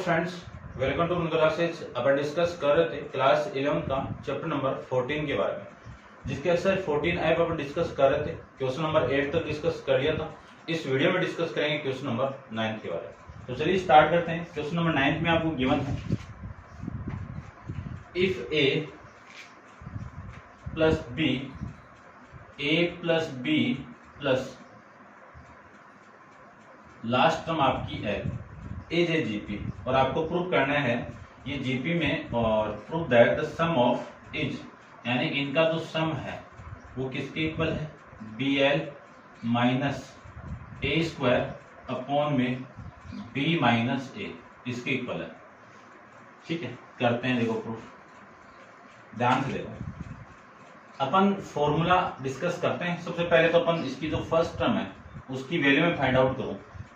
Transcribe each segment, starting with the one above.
Friends, welcome to classes. अपन discuss कर रहे थे क्लास 11 का चैप्टर नंबर 14 के बारे में, जिसके एक्सरसाइज 14 ऐप अपन डिस्कस कर रहे थे। क्वेश्चन नंबर 8 तक डिस्कस कर लिया था। इस वीडियो में डिस्कस करेंगे क्वेश्चन नंबर 9 के बारे में। तो चलिए स्टार्ट करते हैं। क्वेश्चन नंबर 9 में आपको गिवन है, if a plus b, a plus b plus last term आपकी एल इज ए जीपी, और आपको प्रूव करना है ये जीपी में, और prove that the sum of is, यानी इनका जो सम है वो किसके इक्वल है, b l minus a square upon में बी माइनस ए, इसके इक्वल है। ठीक है, करते हैं। देखो प्रूफ, ध्यान से देखो। अपन फॉर्मूला डिस्कस करते हैं। सबसे पहले तो अपन इसकी जो फर्स्ट टर्म है उसकी वैल्यू में फाइंड आउट करूं,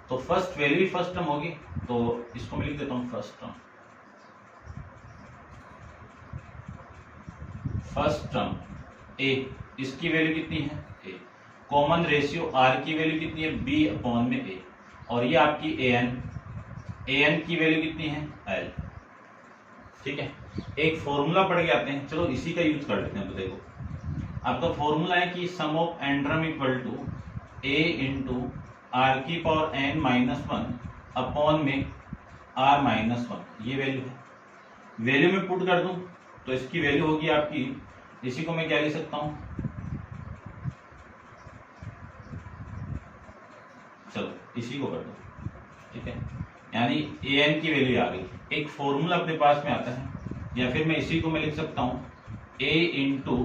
तो फर्स्ट वैल्यू ही फर्स्ट टर्म होगी, तो इसको मैं लिख देता हूं फर्स्ट टर्म। फर्स्ट टर्म ए, इसकी वैल्यू कितनी है ए, कॉमन रेशियो आर की वैल्यू कितनी है बी अपॉन में ए, और ये आपकी ए एन की वैल्यू कितनी है एल। ठीक है, एक फॉर्मूला पढ़ के आते हैं। चलो इसी का यूज कर लेते हैं। तो देखो आपका फॉर्मूला है कि sum of N terms equal to A into are की power N minus one upon में आर माइनस वन, ये वैल्यू है। वैल्यू में पुट कर दूं तो इसकी वैल्यू होगी आपकी, इसी को मैं क्या लिख सकता हूं, चलो इसी को कर दो। ठीक है, यानी ए एन की वैल्यू आ गई। एक फॉर्मूला अपने पास में आता है, या फिर मैं इसी को मैं लिख सकता हूं A into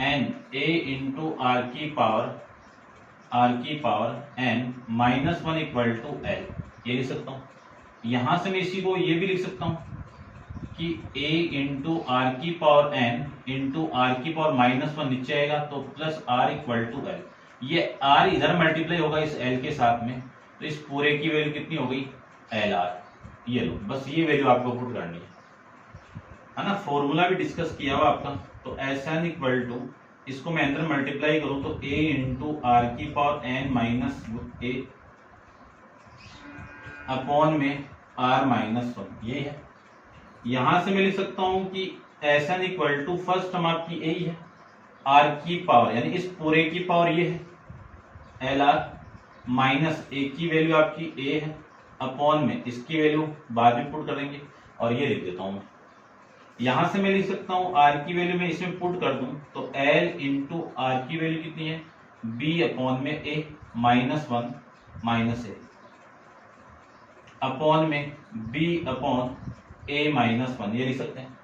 N, A into are की power N minus one equal to L, ये लिख सकता हूं। यहां से मैं इसी को ये भी लिख सकता हूं कि ए इंटू आर की पावर एन इंटू आर की पावर माइनस वन नीचे आएगा तो plus r equal to L. ये आर इधर मल्टीप्लाई होगा इस एल के साथ में, तो इस पूरे की वैल्यू कितनी हो गई एल आर। ये लो, बस ये वैल्यू आपको पुट करनी है ना। फॉर्मूला भी डिस्कस किया हुआ आपका। तो एस एन इक्वल टू, इसको मैं अंदर मल्टीप्लाई करूं तो a इंटू आर की power N minus a upon में r माइनस वन, ये है। यहां से मैं लिख सकता हूं कि S N equal to first term आपकी a ही है, r की पावर यानी इस पूरे की पावर ये है एल आर, माइनस a की वैल्यू आपकी a है अपॉन में इसकी वैल्यू बाद में पुट करेंगे, और ये लिख देता हूं मैं। यहां से मैं लिख सकता हूं आर की वैल्यू में इसमें पुट कर दूं तो एल इंटू आर की वैल्यू कितनी है बी अपॉन में ए minus one minus a upon में बी अपॉन ए माइनस वन, ये लिख सकते हैं।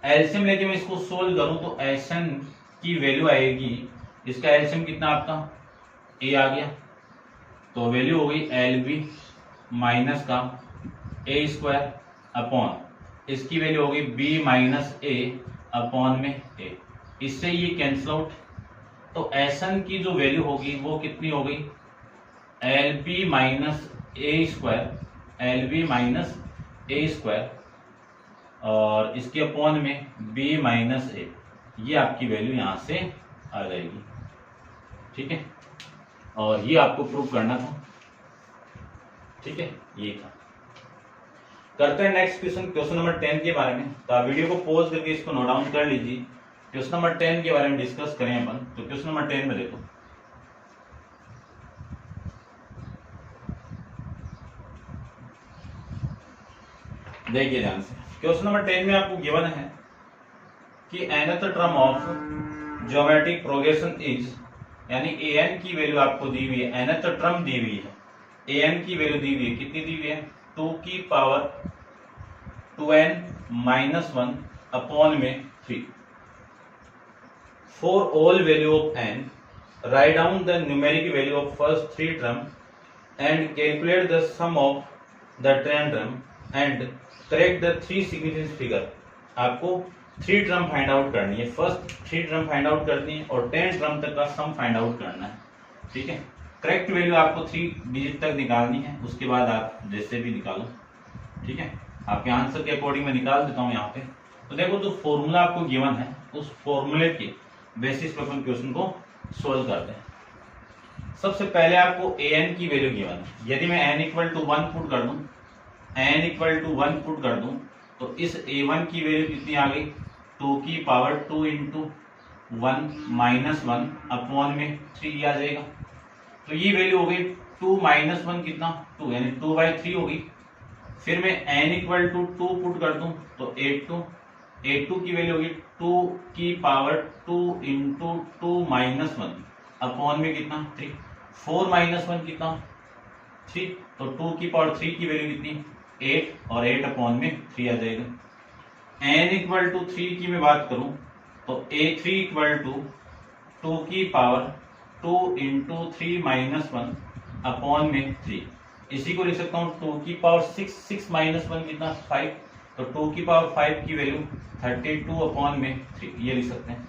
एलसीएम लेके मैं इसको सोल्व करूं तो एसएन की वैल्यू आएगी, इसका एलसीएम कितना आपका ए आ गया, तो वैल्यू हो गई एल बी माइनस का ए स्क्वायर अपॉन इसकी वैल्यू होगी b माइनस ए अपॉन में a। इससे ये कैंसिल आउट, तो एसन की जो वैल्यू होगी वो कितनी हो गई L B minus a square, L B minus a square, और इसके अपॉन में b माइनस ए, ये आपकी वैल्यू यहां से आ जाएगी। ठीक है, और ये आपको प्रूव करना था। ठीक है, ये था। करते हैं नेक्स्ट क्वेश्चन, क्वेश्चन नंबर 10 के बारे में। तो आप वीडियो को पॉज करके इसको नोट डाउन कर लीजिए। क्वेश्चन नंबर 10 के बारे में डिस्कस करें अपन। तो क्वेश्चन नंबर 10 में देखो, देखिए ध्यान से। क्वेश्चन नंबर 10 में आपको गिवन है कि nth term of geometric progression is, यानी ए एन की वैल्यू आपको दी हुई है, एनथ टर्म दी हुई है, ए एन की वैल्यू दी हुई है, कितनी दी हुई है 2 की power 2n minus one upon में 3। For all value of n, write down the numeric value of first 3 term and calculate the sum of the 10 term and correct the 3 significant figure. आपको 3 term find out करनी है, first 3 term find out करनी है और 10 term तक का sum find out करना है। ठीक है, करेक्ट वैल्यू आपको 3 डिजिट तक निकालनी है, उसके बाद आप जैसे भी निकालो। ठीक है, आपके आंसर के अकॉर्डिंग मैं निकाल देता हूं यहाँ पे। तो देखो जो फॉर्मूला आपको गिवन है उस फॉर्मूले के बेसिस पे अपन क्वेश्चन को सोल्व करते हैं। सबसे पहले आपको ए एन की वैल्यू गिवन है। यदि मैं एन इक्वल टू 1 पुट कर दूं n इक्वल टू 1 पुट कर दूं तो इस a1 की वैल्यू कितनी आ गई, 2 की पावर 2 इंटू 1 माइनस 1 अपॉन में 3 आ जाएगा। तो ये वैल्यू हो गई 2 माइनस 1 कितना 2, यानी 2/3 होगी। फिर मैं n इक्वल टू 2 पुट कर दूं तो a2 की वैल्यू होगी 2 की पावर 2 इंटू 2 माइनस 1 अपॉन में कितना 3, 4 माइनस 1 कितना 3, तो 2 की पावर 3 की वैल्यू कितनी 8 और 8 अपॉन में 3 आ जाएगा। n इक्वल टू 3 की मैं बात करूं तो a3 इक्वल टू 2 की पावर 2 इंटू 3 माइनस 1 अपॉन में 3, इसी को लिख सकता हूं 2 की पावर 6 माइनस 1 कितना 5, तो 2 की पावर 5 की वैल्यू 32 अपॉन में 3, ये लिख सकते हैं।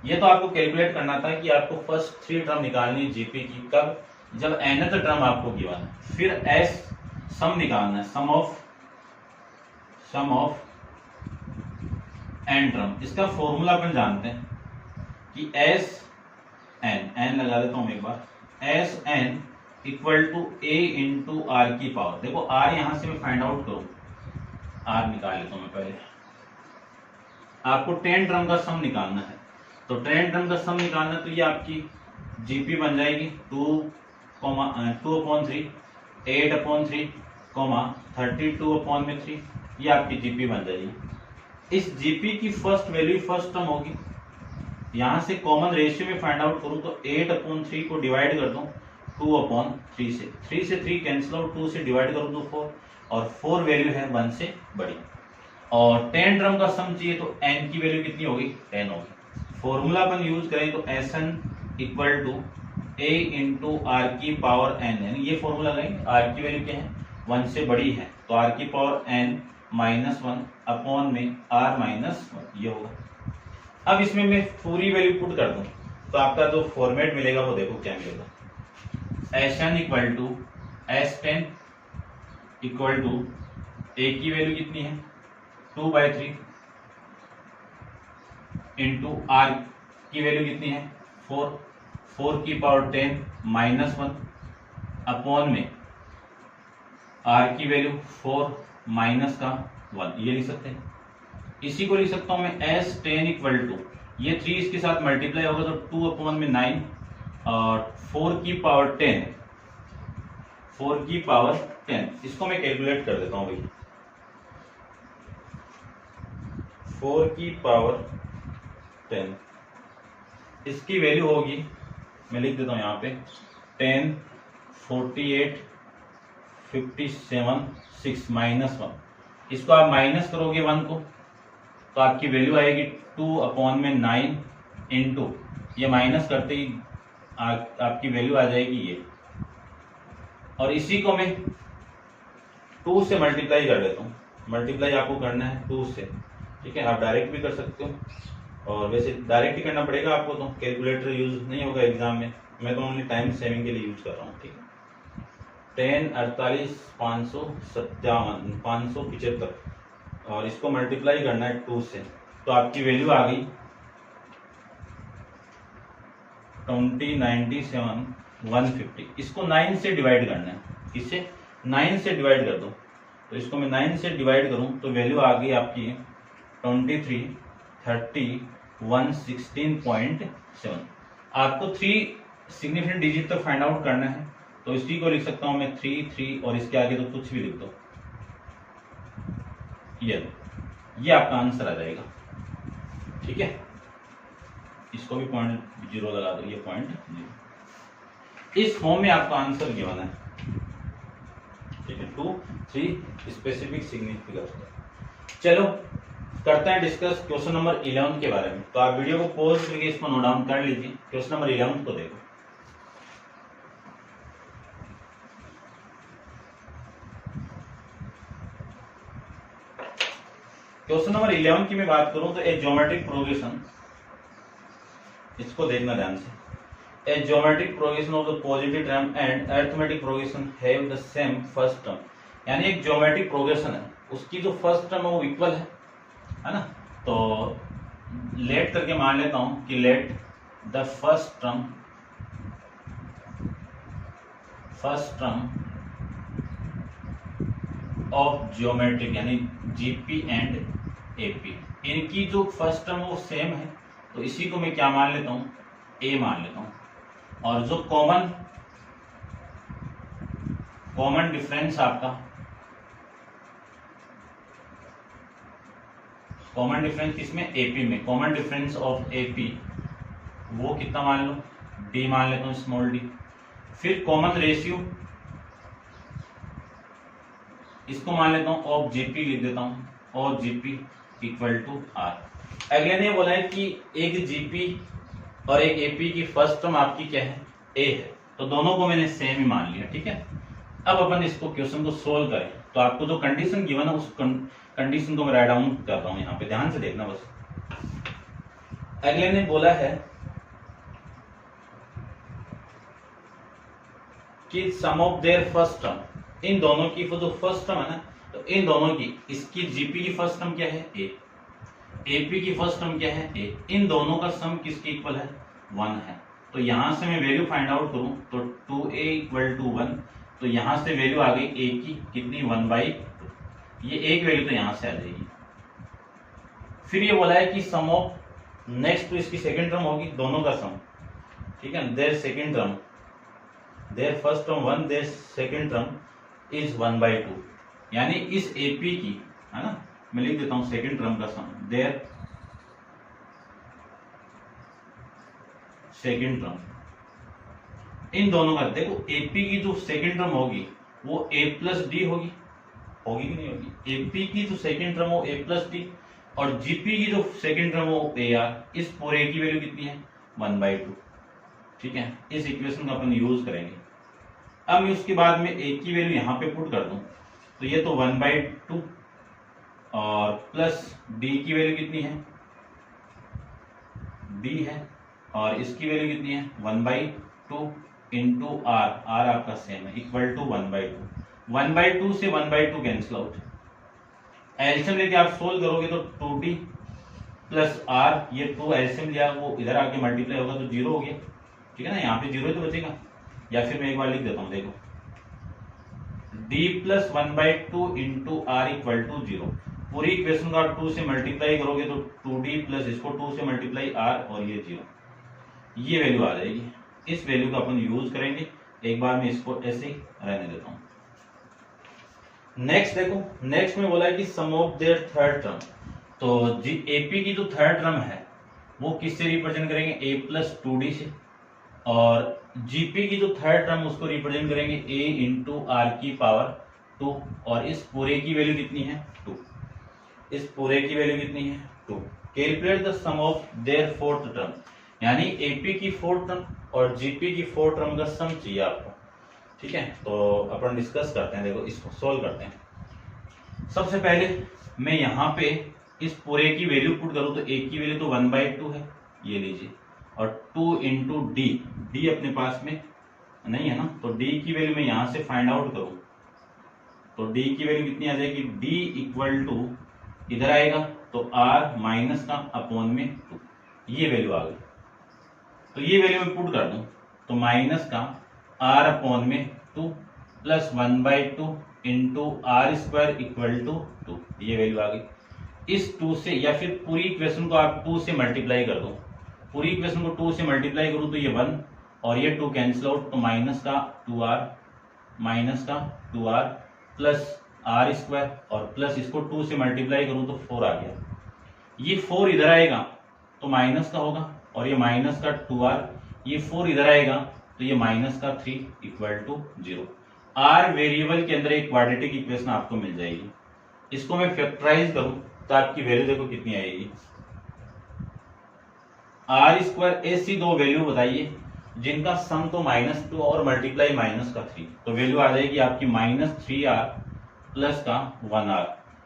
ये तो आपको कैलकुलेट करना था कि आपको फर्स्ट 3 टर्म निकालनी है जीपी की, कब, जब nth टर्म आपको गिवन है। फिर एस सम निकालना है, सम ऑफ एन टर्म। इसका फॉर्मूला अपन जानते हैं कि एस एन लगा देता हूं एक बार, S N equal to A into are की पावर। देखो आर यहां से मैं फाइंड आउट करूं, आर निकाल लेता हूं मैं पहले। आपको 10 टर्म का सम निकालना है, तो 10 टर्म का सम निकालना है, तो ये आपकी जीपी बन जाएगी 2/3 8/3 32 अपॉन में 3, ये आपकी जीपी बन जाएगी। इस जीपी की फर्स्ट वैल्यू फर्स्ट टर्म होगी, यहां से कॉमन रेशियो में फाइंड आउट करूं तो 8/3 को डिवाइड कर दूं 2/3 से, 3 से 3 कैंसिल आउट, 2 से डिवाइड करूं तो 4, और 4 वैल्यू है 1 से बड़ी। और 10 टर्म का सम चाहिए तो n की वैल्यू कितनी होगी 10 होगी। फॉर्मूला अपन यूज करें तो Sn equal to a into are की पावर n, यानी ये फॉर्मूला लगाएंगे, r की वैल्यू क्या है 1 से बड़ी है, तो r की पावर n -1 अपॉन में r -1, ये होगा। अब इसमें मैं पूरी वैल्यू पुट कर दूं तो आपका जो फॉर्मेट मिलेगा वो देखो क्या मिलेगा। Sn equal to S10 equal to a की वैल्यू कितनी है 2/3 इंटू r की वैल्यू कितनी है 4 की पावर 10 -1 अपॉन में r की वैल्यू 4 माइनस का 1, ये लिख सकते हैं। इसी को लिख सकता हूं मैं S10 इक्वल टू, ये 3 इसके साथ मल्टीप्लाई होगा तो 2 अपॉन में 9 और 4 की पावर 10, इसको मैं कैलकुलेट कर देता हूं भाई। 4 की पावर 10, इसकी वैल्यू होगी, मैं लिख देता हूं यहाँ पे 10 48 57 6 -1, इसको आप माइनस करोगे 1 को तो आपकी वैल्यू आएगी 2 अपॉन में 9 इंटू, ये माइनस करते ही आपकी वैल्यू आ जाएगी ये, और इसी को मैं 2 से मल्टीप्लाई कर देता हूँ। मल्टीप्लाई आपको करना है 2 से, ठीक है, आप डायरेक्ट भी कर सकते हो, और वैसे डायरेक्ट ही करना पड़ेगा आपको, तो कैलकुलेटर यूज नहीं होगा एग्जाम में, मैं तो ओनली टाइम सेविंग के लिए यूज कर रहा हूँ, ठीक है। 10 48 557 575, और इसको मल्टीप्लाई करना है 2 से, तो आपकी वैल्यू आ गई 2097 150। इसको 9 से डिवाइड करना है, इससे 9 से डिवाइड कर दो, तो इसको मैं 9 से डिवाइड करूं तो वैल्यू आ गई आपकी 23 30 116.7। आपको 3 सिग्निफिकेंट डिजिट तक फाइंड आउट करना है, तो इसी को लिख सकता हूं मैं 3 और इसके आगे तो कुछ भी लिख दो, ये आपका आंसर आ जाएगा, ठीक है। इसको भी 0.0 लगा दो, ये 0.0। इस फॉर्म में आपका आंसर गिवन है, ठीक है, 2 3 स्पेसिफिक सिग्निफिकेंस। चलो करते हैं डिस्कस क्वेश्चन नंबर 11 के बारे में। तो आप वीडियो को पॉज करके इसको नोट डाउन कर लीजिए, क्वेश्चन नंबर 11 को देखो। क्वेश्चन नंबर 11 की मैं बात करूं तो ए ज्योमेट्रिक प्रोग्रेशन, इसको देखना ध्यान से। A geometric progression of the positive term and arithmetic progression have the same first term, यानी एक ज्योमेट्रिक प्रोग्रेशन है, उसकी जो फर्स्ट टर्म है वो इक्वल है ना। तो लेट करके मान लेता हूं कि let the first term of geometric यानी जीपी एंड एपी, इनकी जो फर्स्ट टर्म वो सेम है, तो इसी को मैं क्या मान लेता हूँ, ए मान लेता हूँ। और जो कॉमन डिफरेंस आपका, कॉमन डिफरेंस किसमें, एपी में, कॉमन डिफरेंस ऑफ एपी वो कितना मान लो, डी मान लेता हूँ, स्मॉल डी। फिर कॉमन रेशियो इसको मान लेता हूँ ऑफ जीपी, लिख देता हूँ of GP equal to r. अगले ने बोला है कि एक जीपी और एक एपी की फर्स्ट टर्म आपकी क्या है, ए है, तो दोनों को मैंने सेम ही मान लिया, ठीक है। अब अपन इसको क्वेश्चन को सोल्व करें, तो आपको जो कंडीशन गिवन है उस कंडीशन को मैं राइट डाउन कर रहा हूं, यहाँ पे ध्यान से देखना बस। अगले ने बोला है कि sum of there first term, इन दोनों की जो फर्स्ट टर्म है ना, तो इन दोनों की, इसकी जीपी की फर्स्ट टर्म क्या है, ए, एपी की फर्स्ट टर्म क्या है, ए, इन दोनों का सम किसके इक्वल है, 1 है। तो यहां से मैं वैल्यू फाइंड आउट करूं तो 2a इक्वल टू 1, तो यहां से वैल्यू आ गई ए की कितनी, 1/2, ये एक वैल्यू तो यहां से आ जाएगी। फिर ये बोला है कि सम ऑफ नेक्स्ट, तो इसकी सेकंड टर्म होगी, दोनों का सम, ठीक है, their second term, their first term 1, their second term is 1/2, यानी इस एपी की, है ना, मैं लिख देता हूं सेकंड टर्म का सम, देयर सेकंड टर्म, इन दोनों का, देखो एपी की जो सेकंड टर्म होगी वो a प्लस डी होगी, होगी कि नहीं होगी, एपी की जो सेकंड टर्म हो a प्लस डी, और जीपी की जो सेकंड टर्म हो ए आर। इस पूरे की वैल्यू कितनी है, 1/2, ठीक है। इस इक्वेशन का अपन यूज करेंगे। अब मैं उसके बाद में ए की वैल्यू यहाँ पे पुट कर दूं, तो ये तो 1/2 और प्लस डी की वैल्यू कितनी है, डी है, और इसकी वैल्यू कितनी है, 1/2 इंटू आर, आर आपका सेम है, इक्वल टू 1/2। 1/2 से 1/2 कैंसिल आउट, एलसीएम लेके आप सोल्व करोगे तो 2d प्लस आर, ये 2 एलसीएम लिया वो इधर आके मल्टीप्लाई होगा तो 0 हो गया, ठीक है ना, यहाँ पे 0 तो बचेगा। या फिर मैं एक बार लिख देता हूँ, देखो d plus 1/2 into r equal to 0, पूरी इक्वेशन को आप 2 से मल्टीप्लाई करोगे तो 2d प्लस इसको 2 से मल्टीप्लाई आर और ये 0, ये वैल्यू आ जाएगी। इस वैल्यू का अपन यूज करेंगे। एक बार मैं इसको ऐसे ही रहने देता हूं। नेक्स्ट देखो, नेक्स्ट में बोला है कि sum of there third term, तो जी एपी की जो थर्ड टर्म है वो किससे रिप्रेजेंट करेंगे, ए प्लस 2d से, और जीपी की जो थर्ड टर्म उसको रिप्रेजेंट करेंगे ए इंटू आर की पावर 2, और इस पूरे की वैल्यू कितनी है, 2, इस पूरे की वैल्यू कितनी है, 2। Calculate the sum of their fourth term, यानी एपी की फोर्थ टर्म और जीपी की फोर्थ टर्म का सम चाहिए आपको, ठीक है। तो अपन डिस्कस करते हैं, देखो इसको सोल्व करते हैं। सबसे पहले मैं यहाँ पे इस पूरे की वैल्यू पुट करूँ तो ए की वैल्यू तो 1/2 है, ये लीजिए, और 2 इंटू डी, डी अपने पास में नहीं है ना, तो डी की वैल्यू मैं यहाँ से फाइंड आउट करूँ तो डी की वैल्यू कितनी आ जाएगी, डी इक्वल टू इधर आएगा तो आर माइनस का अपॉन में 2, ये वैल्यू आ गई। तो ये वैल्यू मैं पुट कर दूं तो माइनस का आर अपॉन में 2 plus 1/2 into are square equal to 2, ये वैल्यू आ गई। इस 2 से, या फिर पूरी इक्वेशन को आप 2 से मल्टीप्लाई कर दो, पूरी इक्वेशन को 2 से मल्टीप्लाई करूं तो ये 1 और ये 2 कैंसिल आउट, तो माइनस का 2r प्लस आर स्क्वायर, और प्लस इसको 2 से मल्टीप्लाई करूं तो 4 आ गया। ये 4 इधर आएगा तो माइनस का होगा, और ये माइनस का 2r, ये 4 इधर आएगा तो ये माइनस का 3 इक्वल टू 0। आर वेरिएबल के अंदर एक क्वाड्रेटिक इक्वेशन आपको मिल जाएगी। इसको मैं फैक्टराइज करूं तो आपकी वैल्यू देखो कितनी आएगी, आर स्क्वायर, ऐसी दो वैल्यू बताइए जिनका सम तो -2 और मल्टीप्लाई माइनस का 3, तो वैल्यू आ जाएगी आपकी -3r प्लस का 1r।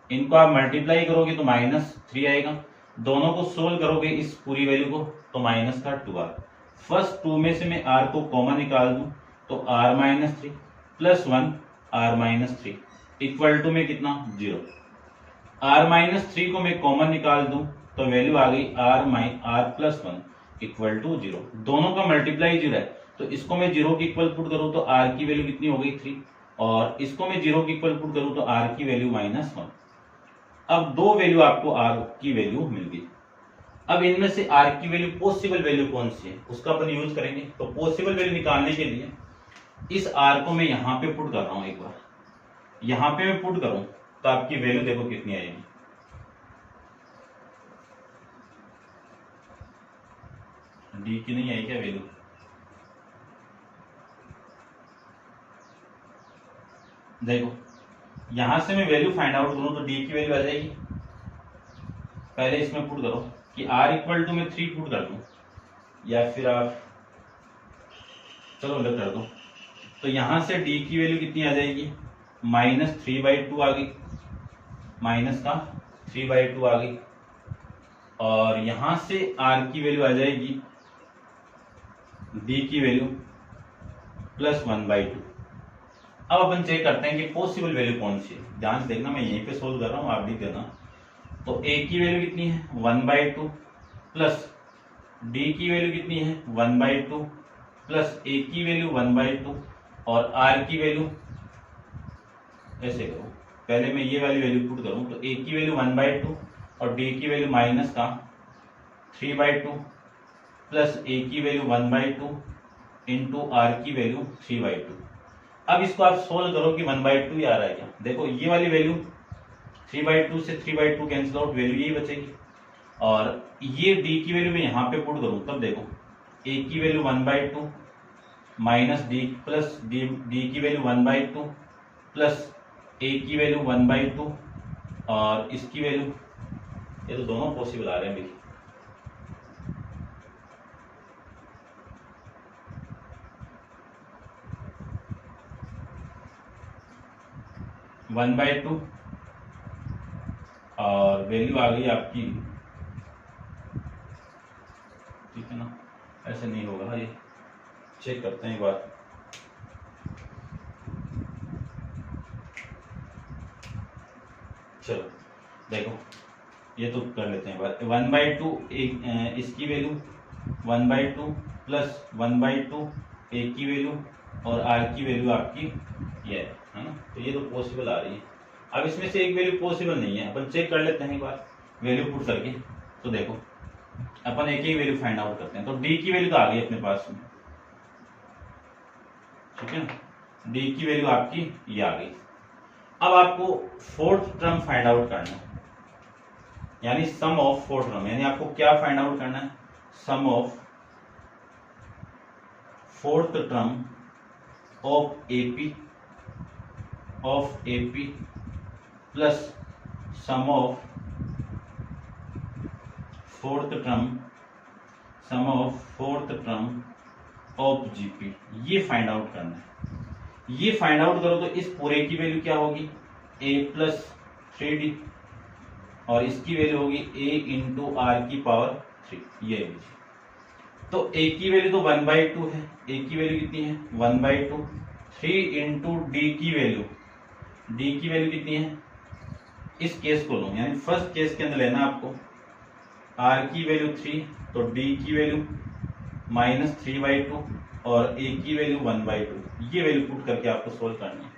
इनको आप मल्टीप्लाई करोगे तो -3 आएगा, दोनों को सोल्व करोगे इस पूरी वैल्यू को तो माइनस का 2r। फर्स्ट 2 में से मैं r को कॉमन निकाल दूं तो r-3 plus 1 r-3 equal to में कितना, 0। r-3 को मैं कॉमन निकाल दूं तो वैल्यू आ गई r प्लस 1 इक्वल टू 0। दोनों का मल्टीप्लाई 0 है तो इसको मैं 0 के इक्वल पुट करूं तो r की वैल्यू कितनी हो गई, 3, और इसको मैं 0 के इक्वल पुट करूं तो r की वैल्यू -1। अब दो वैल्यू आपको r की वैल्यू मिल गई। अब इनमें से r की वैल्यू पॉसिबल वैल्यू कौन सी है उसका अपन यूज करेंगे। तो पॉसिबल वैल्यू निकालने के लिए इस r को मैं यहां पे पुट कर रहा हूं, एक बार यहां पे मैं पुट करूं तो आपकी वैल्यू देखो कितनी आएगी। डी की नहीं आई क्या वैल्यू? देखो यहां से मैं वैल्यू फाइंड आउट करूं तो डी की वैल्यू आ जाएगी। पहले इसमें पुट करो कि r इक्वल टू मैं 3 पुट कर दूं या फिर आप चलो अलग कर दो। तो यहां से डी की वैल्यू कितनी आ जाएगी? -3/2 आ गई, माइनस का 3/2 आ गई। और यहां से r की वैल्यू आ जाएगी d की वैल्यू +1/2। अब अपन चेक करते हैं कि पॉसिबल वैल्यू कौन सी है। ध्यान से देखना, मैं यहीं पे सोल्व कर रहा हूं, आप भी देना। तो a की वैल्यू कितनी है? 1/2 प्लस d की वैल्यू कितनी है? 1/2 प्लस a की वैल्यू 1/2 और r की वैल्यू ऐसे करो, पहले मैं ये वाली वैल्यू पुट करूं तो a की वैल्यू 1/2 और d की वैल्यू -3/2 प्लस a की वैल्यू 1/2 इंटू r की वैल्यू 3/2। अब इसको आप सोल्व करो कि 1/2 ही आ रहा है क्या। देखो ये वाली वैल्यू 3/2 से 3/2 कैंसिल आउट, वैल्यू यही बचेगी। और ये d की वैल्यू मैं यहाँ पे पुट करूँ तब देखो a की value 1/2 minus d plus d की वैल्यू 1/2 प्लस a की वैल्यू 1/2 और इसकी वैल्यू, ये तो दोनों पॉसिबल आ रहे हैं देखिए। वन बाई टू और वैल्यू आ गई आपकी, ठीक है ना, ऐसे नहीं होगा, ये चेक करते हैं एक बार। चलो देखो ये तो कर लेते हैं बात। 1/2 इसकी वैल्यू 1/2 प्लस 1/2 a की वैल्यू और r की वैल्यू आपकी ये है ना। तो ये तो पॉसिबल आ रही है। अब इसमें से एक वैल्यू पॉसिबल नहीं है, अपन चेक कर लेते हैं एक बार वैल्यू पुट करके। तो देखो अपन एक ही वैल्यू फाइंड आउट करते हैं। तो d की वैल्यू तो आ गई अपने पास में, ठीक है ना, d की वैल्यू आपकी ये आ गई। अब आपको फोर्थ टर्म फाइंड आउट करना है, यानी सम ऑफ फोर्थ टर्म। यानी आपको क्या फाइंड आउट करना है? Sum of fourth term of AP plus sum of fourth term of GP, ये फाइंड आउट करना है। ये फाइंड आउट करो तो इस पूरे की वैल्यू क्या होगी? a प्लस 3d और इसकी वैल्यू होगी a इंटू आर की पावर 3। ये लीजिए। तो a की वैल्यू तो 1/2 है, a की वैल्यू कितनी है? 1/2। 3 इंटू d की वैल्यू कितनी है? इस केस को लो, यानी फर्स्ट केस के अंदर लेना आपको r की वैल्यू 3, तो d की वैल्यू -3/2 और a की वैल्यू 1/2। ये वैल्यू पुट करके आपको सोल्व करनी है।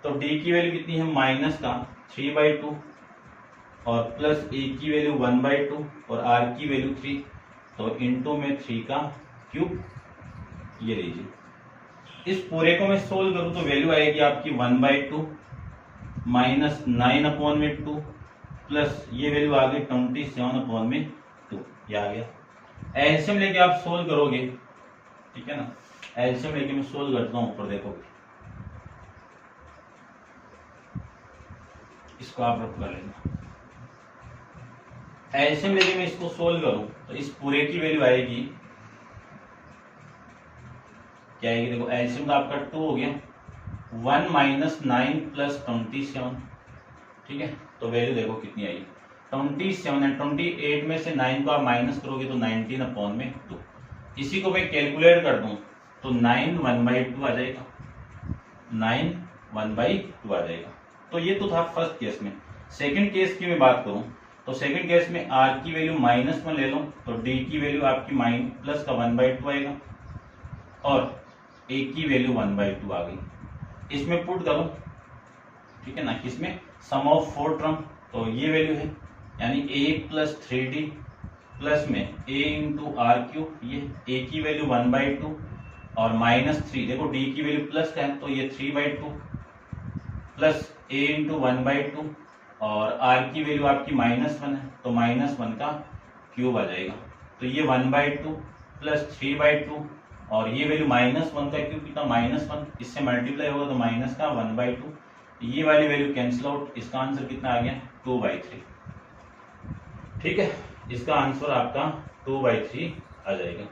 तो d की वैल्यू कितनी है? -3/2 और प्लस a की वैल्यू 1/2 और r की वैल्यू 3, तो इंटू में 3 का क्यूब। ये लीजिए। इस पूरे को मैं सोल्व करूं तो वैल्यू आएगी आपकी 1/2 माइनस 9/2 प्लस ये वैल्यू आ गई 27/2। ये आ गया। एलसीएम लेके आप सोल्व करोगे, ठीक है ना। एलसीएम लेके मैं सोल्व करता हूं, ऊपर देखो इसको आप रख कर लेना। एलसीएम लेके मैं इसको सोल्व करूं तो इस पूरे की वैल्यू आएगी, क्या आएगी? देखो एलसीएम तो आपका 2 हो गया, 1 माइनस 9 प्लस 27, ठीक है। तो वैल्यू देखो कितनी आई? 27 है। 28 में से 9 को आप माइनस करोगे तो 19/2। इसी को मैं कैलकुलेट कर दूं तो 9 1/2 आ जाएगा, 9 1/2 आ जाएगा। तो ये तो था फर्स्ट केस में। सेकंड केस की मैं बात करूं तो सेकंड केस में r की वैल्यू -1 ले लो तो d की वैल्यू आपकी प्लस का 1/2 आएगा और a की वैल्यू 1/2 आ गई। इसमें पुट करो, ठीक है ना, किसमें, सम ऑफ 4 टर्म, तो ये वैल्यू है यानी a प्लस 3d प्लस में a इंटू आर क्यूब, ये a की वैल्यू 1/2 और -3, देखो d की वैल्यू प्लस का है तो ये 3/2 प्लस a इंटू 1/2 और r की वैल्यू आपकी -1 है तो -1 का क्यूब आ जाएगा, तो ये 1/2 प्लस 3/2 और ये वैल्यू -1 का क्यूब कितना, -1, इससे मल्टीप्लाई होगा तो माइनस का 1/2, ये वाली वैल्यू कैंसिल आउट, इसका आंसर कितना आ गया 2/3। ठीक है, इसका आंसर आपका 2/3 आ जाएगा।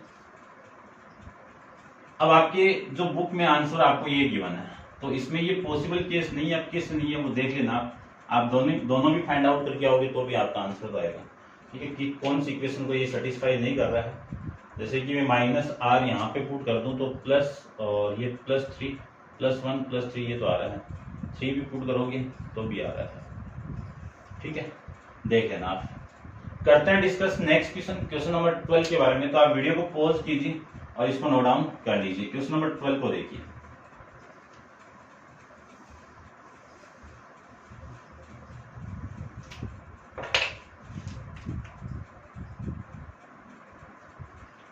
अब आपके जो बुक में आंसर आपको ये गिवन है, तो इसमें ये पॉसिबल केस नहीं है, अब केस नहीं है वो देख लेना, आप दोनों भी फाइंड आउट करके आओगे तो भी आपका आंसर तो आएगा। ठीक है, कि कौन सी इक्वेशन को ये सेटिस्फाई नहीं कर रहा है, जैसे कि मैं -r यहाँ पे पुट कर दूं तो प्लस और ये +3 +1 +3 ये तो आ रहा है, 3 भी पुट करोगे तो भी आ रहा है। ठीक है, देख लेना आप। करते हैं डिस्कस नेक्स्ट क्वेश्चन नंबर 12 के बारे में, तो आप वीडियो को पॉज कीजिए और इसको नोट डाउन कर लीजिए। क्वेश्चन नंबर 12 को देखिए।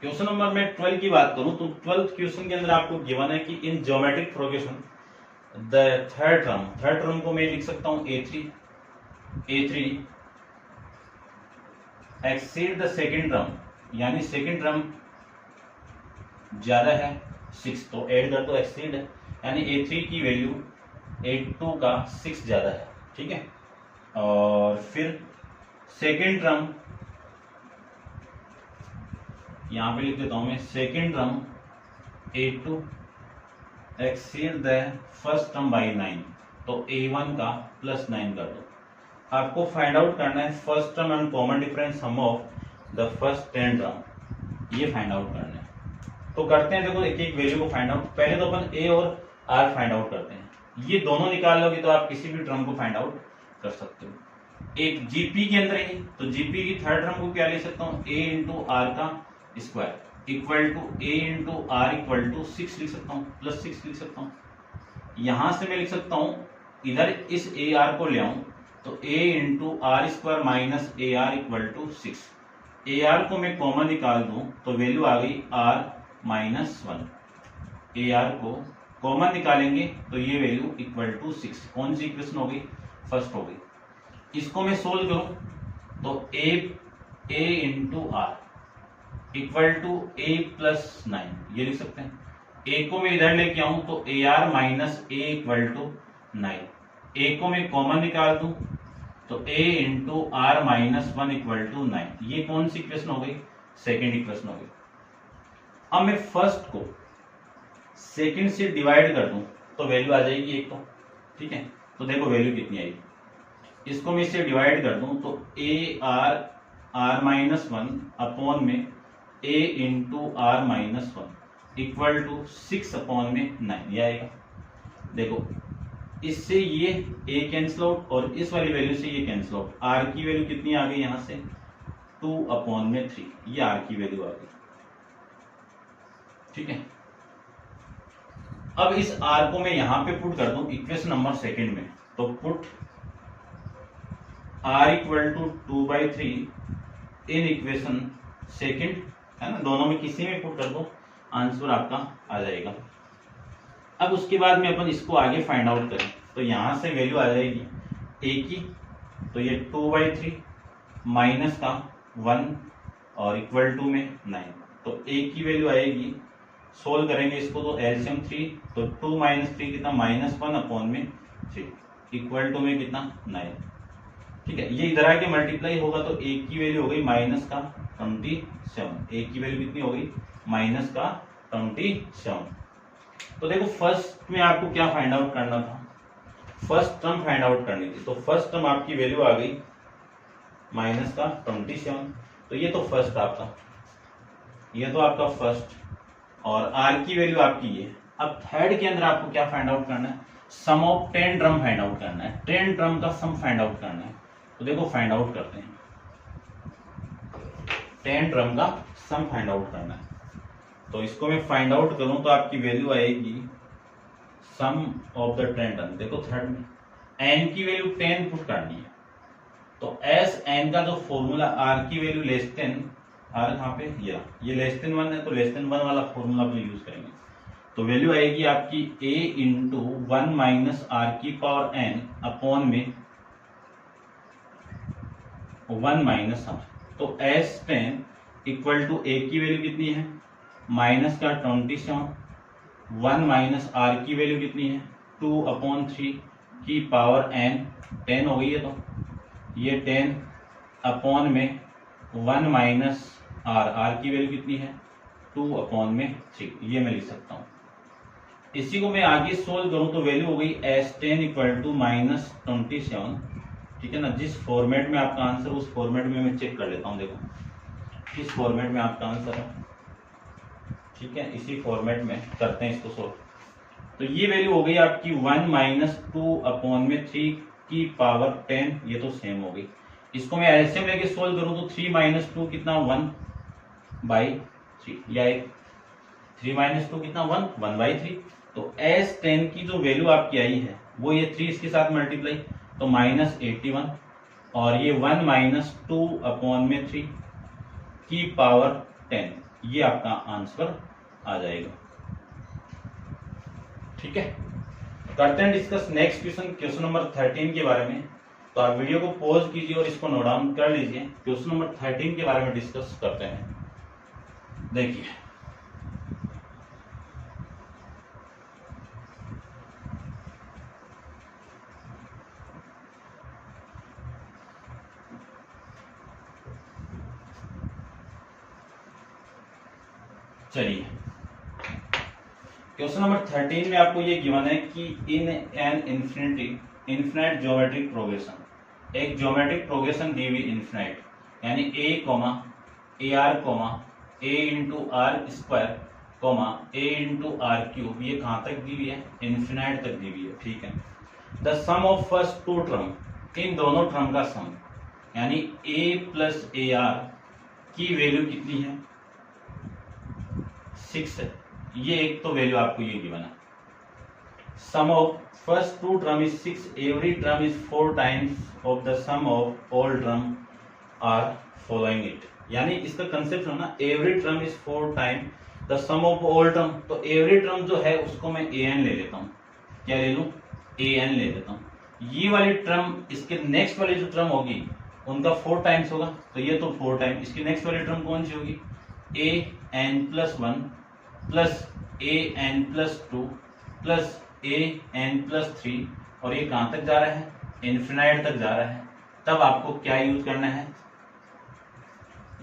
क्वेश्चन नंबर में 12 की बात करूं तो 12th क्वेश्चन के अंदर आपको गिवन है कि in geometric progression the third term को मैं लिख सकता हूं a3 exceed the second term, यानी सेकेंड टर्म ज्यादा है 6, तो ऐड कर दो एक्सीड, यानी a3 की वैल्यू a2 का 6 ज्यादा है। ठीक है, और फिर सेकेंड टर्म यहां पे लिख देता हूं मैं, second term a2 exceed the first term by 9, तो a1 का +9 कर दो। आपको फाइंड आउट करना है first term and common difference sum of the first 10 term, ये फाइंड आउट करना है। तो करते हैं, देखो एक एक वैल्यू को फाइंड आउट, पहले तो अपन a और r फाइंड आउट करते हैं। ये दोनों निकाल लोगे तो आप किसी भी टर्म को फाइंड आउट कर सकते हो। एक जीपी के अंदर ही, तो जीपी की थर्ड टर्म को क्या लिख सकता हूँ, a इंटू आर का square equal to a into r equal to 6 लिख सकता हूँ, +6 लिख सकता हूँ। यहां से मैं लिख सकता हूँ, इधर इस ए आर को ले आऊं तो a into are square minus a r equal to 6, a r को मैं कॉमन निकाल दूं तो वैल्यू आ गई r -1, ए आर को कॉमन निकालेंगे तो ये वैल्यू इक्वल टू 6, कौन सी इक्वेशन हो गई, फर्स्ट हो गई। इसको मैं सोल्व करूं तो a into r equal to a + 9, ये लिख सकते हैं। a को मैं इधर लेके आऊं तो a r minus a equal to 9, a को मैं कॉमन निकाल दूं तो a into r -1 equal to 9, ये कौन सी इक्वेशन हो गई, सेकेंड इक्वेशन हो गई। अब मैं फर्स्ट को सेकेंड से डिवाइड कर दूं तो वैल्यू आ जाएगी एक तो, ठीक है, तो देखो वैल्यू कितनी आएगी, इसको मैं इससे डिवाइड कर दूं तो a r -1 अपॉन में a into r -1 equal to 6 upon में 9, ये आएगा। देखो इससे ये a कैंसिल आउट और इस वाली वैल्यू से ये कैंसिल आउट, r की वैल्यू कितनी आ गई यहां से 2 अपॉन में 3, ये r की वैल्यू आ गई। ठीक है, अब इस r को मैं यहां पे पुट कर दूं इक्वेशन नंबर सेकंड में, तो put r equal to 2/3 in equation second, है ना, दोनों में किसी में पुट कर दो, आंसर आपका आ जाएगा। अब उसके बाद में अपन इसको आगे फाइंड आउट करें तो यहां से वैल्यू आ जाएगी a की, तो ये 2/3 माइनस का 1 और इक्वल टू में 9, तो a की वैल्यू आएगी, सोल्व करेंगे इसको तो एलसीएम 3, तो 2 - 3 कितना, -1 अपॉन में 3 इक्वल टू में कितना 9। ठीक है, ये इधर आके मल्टीप्लाई होगा तो a की वैल्यू हो गई -27, a की वैल्यू कितनी हो गई -27। तो देखो फर्स्ट में आपको क्या फाइंड आउट करना था, फर्स्ट टर्म फाइंड आउट करनी थी, तो फर्स्ट टर्म आपकी वैल्यू आ गई -27, तो ये तो फर्स्ट आपका, ये तो आपका फर्स्ट, और r की वैल्यू आपकी ये। अब थर्ड के अंदर आपको क्या फाइंड आउट करना है, sum of 10 term find out करना है, 10 टर्म का सम फाइंड आउट करना है। तो देखो फाइंड आउट करते हैं, 10 टर्म का सम फाइंड आउट करना है, तो इसको मैं फाइंड आउट करूं तो आपकी वैल्यू आएगी सम ऑफ द 10 टर्म, देखो थर्ड में एन की वैल्यू 10 पुट करनी है, तो एस एन का जो फॉर्मूला आर की वैल्यू लेस देन आर कहाँ पे, ये लेस देन 1 है, तो लेस देन 1 वाला फॉर्मूला अपने यूज करेंगे। तो वैल्यू आएगी आपकी a इंटू 1 माइनस आर की पावर n अपॉन में 1 माइनस आर। तो एस 10 इक्वल टू a की वैल्यू कितनी है, माइनस का 27, 1 माइनस आर की वैल्यू कितनी है 2 अपॉन 3 की पावर n 10 हो गई है, तो ये 10 अपॉन में 1 माइनस आर की वैल्यू कितनी है 2 अपॉन में 3, ये मैं लिख सकता हूँ। इसी को मैं आगे सोल्व करूं तो वैल्यू हो गई S10 इक्वल टू माइनस 27, ठीक है ना। जिस फॉर्मेट में आपका आंसर, उस फॉर्मेट में मैं चेक कर लेता हूं, देखो किस फॉर्मेट में आपका आंसर है, ठीक है, इसी फॉर्मेट में करते हैं इसको सोल्व। तो ये वैल्यू हो गई आपकी 1 माइनस 2 अपॉन में 3 की पावर 10, ये तो सेम हो गई। इसको मैं एलसीएम लेके सोल्व करूं तो 3 माइनस 2 कितना 1/3, या एक 3 माइनस 2 कितना 1/3। तो S10 की जो वैल्यू आपकी आई है वो ये 3 इसके साथ मल्टीप्लाई, तो माइनस 81, और ये 1 माइनस 2 अपॉन में 3 की पावर 10, ये आपका आंसर आ जाएगा, ठीक है। करते हैं discuss next question, question number 13 के बारे में। तो आप वीडियो को पॉज कीजिए और इसको नोट डाउन कर लीजिए। क्वेश्चन नंबर 13 के बारे में डिस्कस करते हैं। देखिए चलिए, क्वेश्चन नंबर 13 में आपको ये गिवन है कि in an infinite geometric progression, एक ज्योमेट्रिक प्रोग्रेशन दी हुई इन्फिनिट, यानी A comma A R comma A into are square comma A into R cube, ये कहां तक दी हुई है, इन्फिनिट तक दी हुई है, ठीक है। The sum of first two term, इन दोनों टर्म का सम, यानी ए प्लस ए आर की वैल्यू कितनी है 6 है, ये एक तो वैल्यू आपको ये गिवन है। Sum of first two term is 6, every term is 4 times of the sum of all term are following it, यानी इसका कंसेप्ट है ना, every term is 4 time the sum of all term. तो every term जो है उसको मैं A N ले लेता हूँ, क्या ले लूँ, ए एन ले लेता हूँ। ये वाली टर्म, इसके नेक्स्ट वाली जो टर्म होगी उनका 4 टाइम्स होगा, तो ये तो 4 टाइम, इसकी नेक्स्ट वाली टर्म कौन सी होगी, A N plus 1 plus A N plus 2 plus A N plus 3, और ये कहां तक जा रहा है, इन्फिनाइट तक जा रहा है। तब आपको क्या यूज करना है,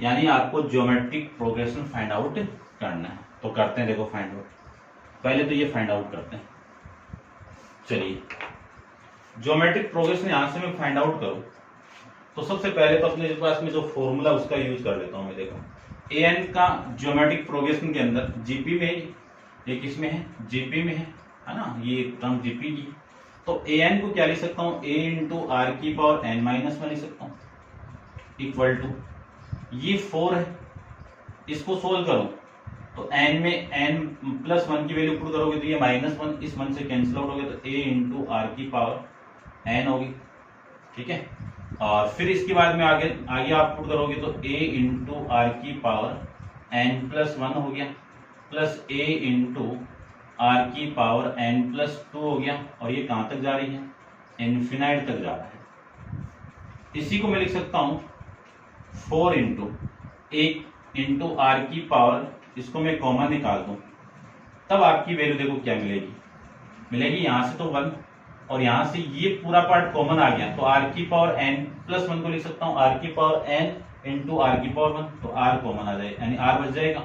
यानी आपको ज्योमेट्रिक प्रोग्रेशन फाइंड आउट करना है। तो करते हैं, देखो फाइंड आउट, पहले तो ये फाइंड आउट करते हैं। चलिए, ज्योमेट्रिक प्रोग्रेशन यहां से मैं फाइंड आउट करूं तो सबसे पहले तो अपने पास में जो फॉर्मूला उसका यूज कर लेता हूं मैं। देखो ए एन का ज्योमेट्रिक प्रोग्रेशन के अंदर जीपी में, ये किसमें है, जीपी में है ना, ये टर्म जीपी की। तो ए एन को क्या लिख सकता हूँ, ए इंटू आर की पावर एन माइनस 1 लिख सकता हूँ, इक्वल टू ये 4 है, इसको सोल्व करो तो एन में एन प्लस 1 की वैल्यू पुट करोगे तो ये -1, इस 1 से कैंसिल आउट हो गया, तो ए इंटू आर की पावर एन होगी, ठीक है। और फिर इसके बाद में आगे आप पुट करोगे तो a इंटू आर की पावर एन प्लस 1 हो गया, प्लस a इंटू आर की पावर एन प्लस 2 हो गया, और ये कहां तक जा रही है, इन्फिनाइट तक जा रहा है। इसी को मैं लिख सकता हूं 4 इंटू ए इंटू आर की पावर, इसको मैं कॉमन निकाल दूं, तब आपकी वैल्यू देखो क्या मिलेगी यहां से तो 1, और यहां से ये पूरा पार्ट कॉमन आ गया, तो आर की पावर एन प्लस 1 को लिख सकता हूं आर की पावर एन इंटू आर की पावर 1, तो आर कॉमन आ जाएगा, यानी आर बच जाएगा,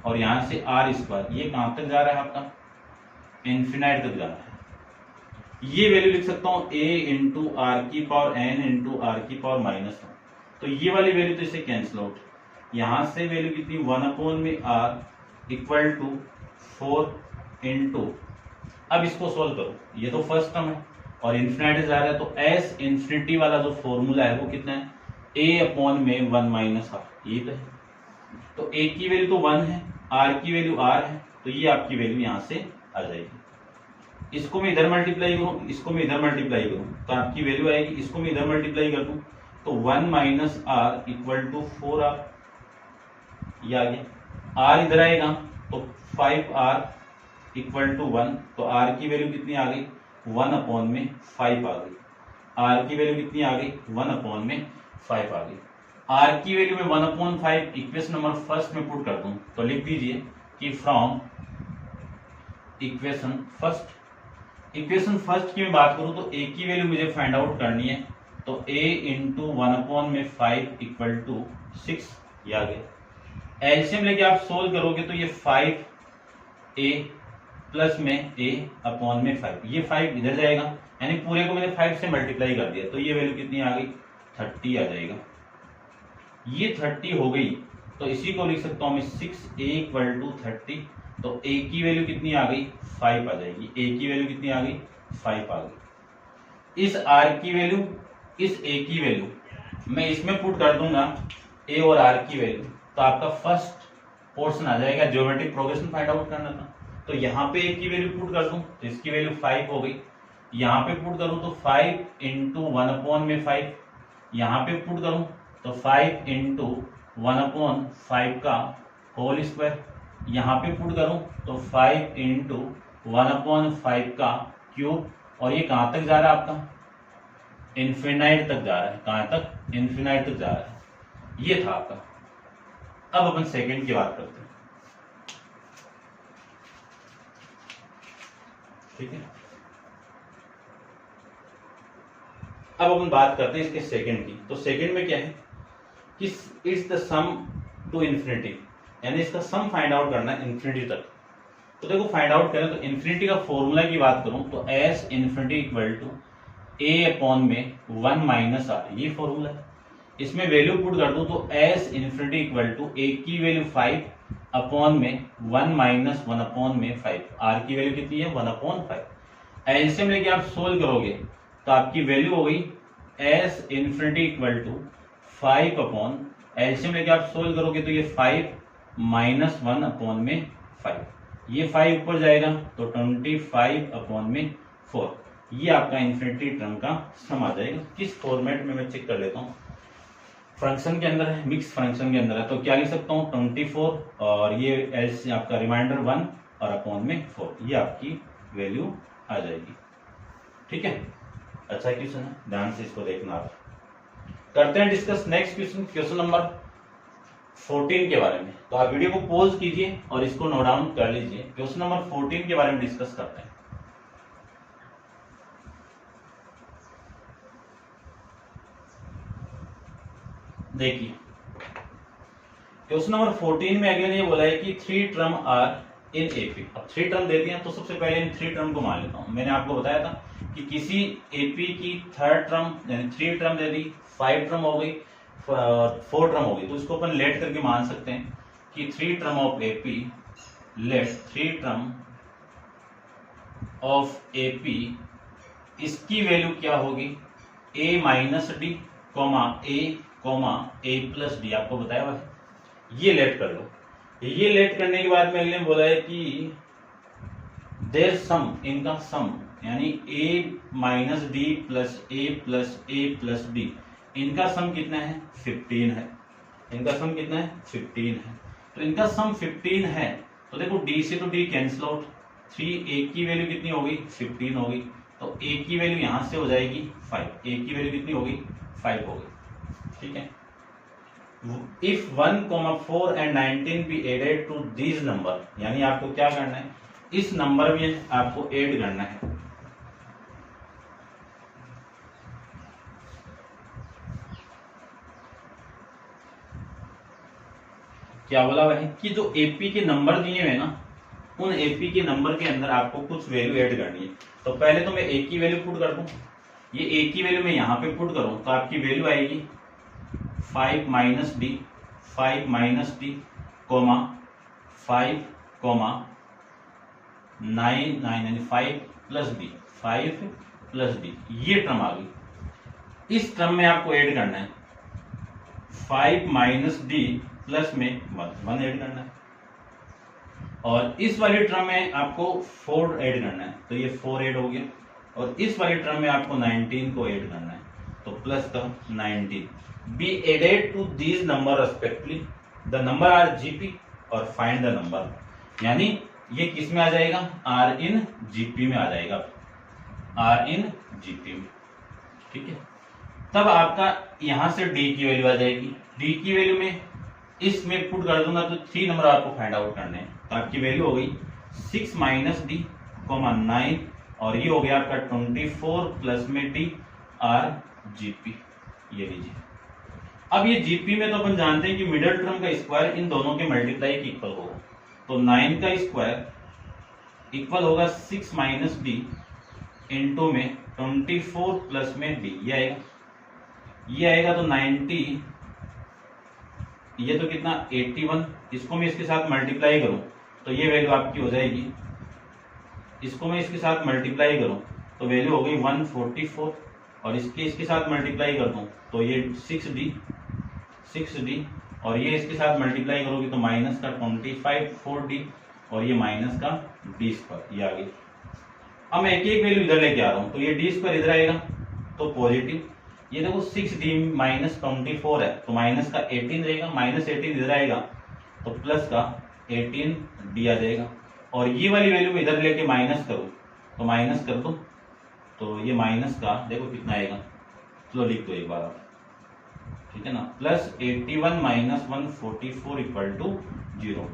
और यहां से आर स्क्वायर, ये कहां तक जा रहा है आपका, इन्फिनाइट तक जा रहा है। ये वैल्यू लिख सकता हूं ए इंटू आर की पावर एन इंटू आर की पावर -1, तो ये वाली वैल्यू तो इसे कैंसिल आउट, यहां से वैल्यू कितनी 1 अपॉन में आर इक्वल टू 4 इंटू, अब इसको सोल्व करो, ये तो फर्स्ट टर्म है और इन्फिनिटी जा रहा है, तो एस इन्फिनिटी वाला जो फॉर्मूला है वो कितना है, ए अपॉन में 1 माइनस आर, ये तो है। तो ए की वैल्यू तो 1 है, आर की वैल्यू आर है, तो ये आपकी वैल्यू यहां से आ जाएगी, इसको मैं इधर मल्टीप्लाई करूं, इसको मैं इधर मल्टीप्लाई करूं, तो आपकी वैल्यू आएगी, इसको मैं इधर मल्टीप्लाई कर दूं तो 1 minus are equal to 4r, ये आ गया। आर इधर आएगा तो 5r इक्वल टू 1, तो आर की वैल्यू कितनी आ गई, 1/5 आ गई। आर की वैल्यू कितनी आ गई, 1/5 आ गई। आर की वैल्यू में 1/5 इक्वेशन नंबर फर्स्ट में पुट कर दूं तो लिख दीजिए कि फ्रॉम इक्वेशन फर्स्ट की मैं बात करूं तो ए की वैल्यू मुझे फाइंड आउट करनी है, तो a इंटू 1/5 इक्वल टू 6, ये आ गया। एलसीएम लेके आप सोल्व करोगे तो ये 5a प्लस में a/5, ये 5 इधर जाएगा, यानी पूरे को मैंने 5 से मल्टीप्लाई कर दिया, तो ये वैल्यू कितनी आ गई, 30 आ जाएगा। ये 30 हो गई, तो इसी को लिख सकता हूं मैं 6a इक्वल टू 30, तो a की वैल्यू कितनी आ गई, 5 आ जाएगी। a की वैल्यू कितनी आ गई, 5 आ गई। इस r की वैल्यू, इस a की वैल्यू मैं इसमें पुट कर दूंगा a और r की वैल्यू, तो आपका फर्स्ट पोर्शन आ जाएगा। ज्योमेट्रिक प्रोग्रेशन फाइंड आउट करना था, तो यहाँ पे a की वैल्यू पुट कर दूं तो इसकी वैल्यू 5 हो गई। यहाँ पे पुट करूं तो 5 इंटू 1/5, यहाँ पे पुट करूं तो 5 इंटू 1/5 का होल स्क्वायर, यहाँ पे पुट करूं तो 5 इंटू 1/5 का क्यूब, और ये कहां तक जा रहा है आपका, इन्फिनाइट तक जा रहा है। कहां तक, इन्फिनाइट तक जा रहा है। ये था आपका। अब अपन सेकंड की बात करते हैं, ठीक है। अब अपन बात करते हैं इसके सेकंड की। तो सेकंड में क्या है कि it's the sum to infinity, यानी इसका सम फाइंड आउट करना है इन्फिनिटी तक। तो देखो फाइंड आउट करें तो इन्फिनिटी का फॉर्मूला की बात करूं तो S infinity equal to a/1 minus r, ये फॉर्मूला है। इसमें वैल्यू पुट कर दूं तो S infinity equal to a की वैल्यू 5/1 माइनस 1/5, आर की वैल्यू कितनी है, 1/5। एलसीएम लेके आप सोल्व करोगे तो आपकी वैल्यू हो गई S infinity equal to 5 LCM लेके आप सोल्व करोगे तो ये 5 माइनस 1/5, ये 5 ऊपर जाएगा तो 25/4, ये आपका इन्फिनिटी टर्म का सम आ जाएगा। किस फॉर्मेट में मैं चेक कर लेता हूँ, फंक्शन के अंदर है, मिक्स फंक्शन के अंदर है, तो क्या लिख सकता हूँ 24 और ये एल्स आपका रिमाइंडर 1 और अपॉन में 4, ये आपकी वैल्यू आ जाएगी। ठीक है, अच्छा क्वेश्चन है, ध्यान से इसको देखना। आप करते हैं discuss next question, question number 14 के बारे में। तो आप वीडियो को पॉज कीजिए और इसको नोट डाउन कर लीजिए। क्वेश्चन नंबर 14 के बारे में डिस्कस करते हैं। देखिए क्वेश्चन नंबर 14 में अगले ने ये बोला है कि 3 टर्म आर इन एपी। अब 3 टर्म दे दिए तो सबसे पहले इन 3 टर्म को मान लेता हूं। मैंने आपको बताया था कि किसी एपी की थर्ड टर्म यानी 3 टर्म दे दी, 5 टर्म हो गई, 4 टर्म हो गई, तो इसको अपन लेट करके मान सकते हैं कि 3 term of AP, let 3 term of AP, इसकी वैल्यू क्या होगी, a minus d a plus d, आपको बताया हुआ है। ये लेट कर लो। ये लेट करने के बाद में अगले ने बोला है कि देयर सम, इनका सम यानी a minus D plus a plus D, इनका सम कितना है, 15 है। इनका सम कितना है, 15 है। तो इनका सम 15 है, तो देखो d से तो d कैंसिल आउट, 3a की वैल्यू कितनी होगी, 15 होगी, तो a की वैल्यू यहां से हो जाएगी 5, a की वैल्यू कितनी होगी, 5 होगी। ठीक है, if 1, 4 and 19 be added to this number, यानी आपको क्या करना है, इस नंबर में आपको ऐड करना है। क्या बोला हुआ है कि जो एपी के नंबर दिए हुए ना, उन एपी के नंबर के अंदर आपको कुछ वैल्यू ऐड करनी है। तो पहले तो मैं ए की वैल्यू पुट कर दूं, ये ए की वैल्यू मैं यहां पे पुट करूं तो आपकी वैल्यू आएगी 5 माइनस डी, 5 माइनस डी, 5, 9 यानी 5 प्लस डी, 5 प्लस डी, ये टर्म आ गई। इस टर्म में आपको ऐड करना है 5 माइनस डी प्लस में 1 ऐड करना है। और इस वाली टर्म में आपको 4 ऐड करना है, तो ये 4 ऐड हो गया, और इस वाली टर्म में आपको 19 को ऐड करना है, तो प्लस का 19 be added to these number respectively, the number are GP और फाइंड द नंबर, यानी ये किस में आ जाएगा, आर इन जीपी में आ जाएगा, आर इन जीपी में, ठीक है। तब आपका यहां से डी की वैल्यू आ जाएगी, डी की वैल्यू में इसमें पुट कर दूंगा तो 3 नंबर आपको फाइंड आउट करने हैं, तो आपकी वैल्यू हो गई 6 माइनस डी 9, और ये हो गया आपका 24 प्लस में डी आर जीपी, ये लीजिए। अब ये जीपी में तो अपन जानते हैं कि मिडिल टर्म का स्क्वायर इन दोनों के मल्टीप्लाई के इक्वल होगा, तो 9 का स्क्वायर इक्वल होगा 6 माइनस डी इंटू में 24 प्लस में डी, ये आएगा तो 90, ये तो कितना 81, इसको मैं इसके साथ मल्टीप्लाई करूं तो ये वैल्यू आपकी हो जाएगी, इसको मैं इसके साथ मल्टीप्लाई करूं तो वैल्यू हो गई 144, और इसके साथ मल्टीप्लाई कर दूं तो ये 6d, और ये इसके साथ मल्टीप्लाई करोगे तो माइनस का 25 4d, और ये माइनस का डी स्क्वायर, ये आ गई। अब मैं एक वैल्यू इधर लेके आ रहा हूं, तो ये डी स्क्वायर इधर आएगा तो पॉजिटिव, ये देखो 6d माइनस 24 है तो माइनस का 18 रहेगा, माइनस 18 इधर आएगा तो प्लस का 18d आ जाएगा, और ये वाली वैल्यू में इधर लेके माइनस करो तो माइनस कर दो, तो ये माइनस का देखो कितना आएगा, चलो लिख दो एक बार आप, ठीक है ना, प्लस 81 माइनस 144 इक्वल टू 0,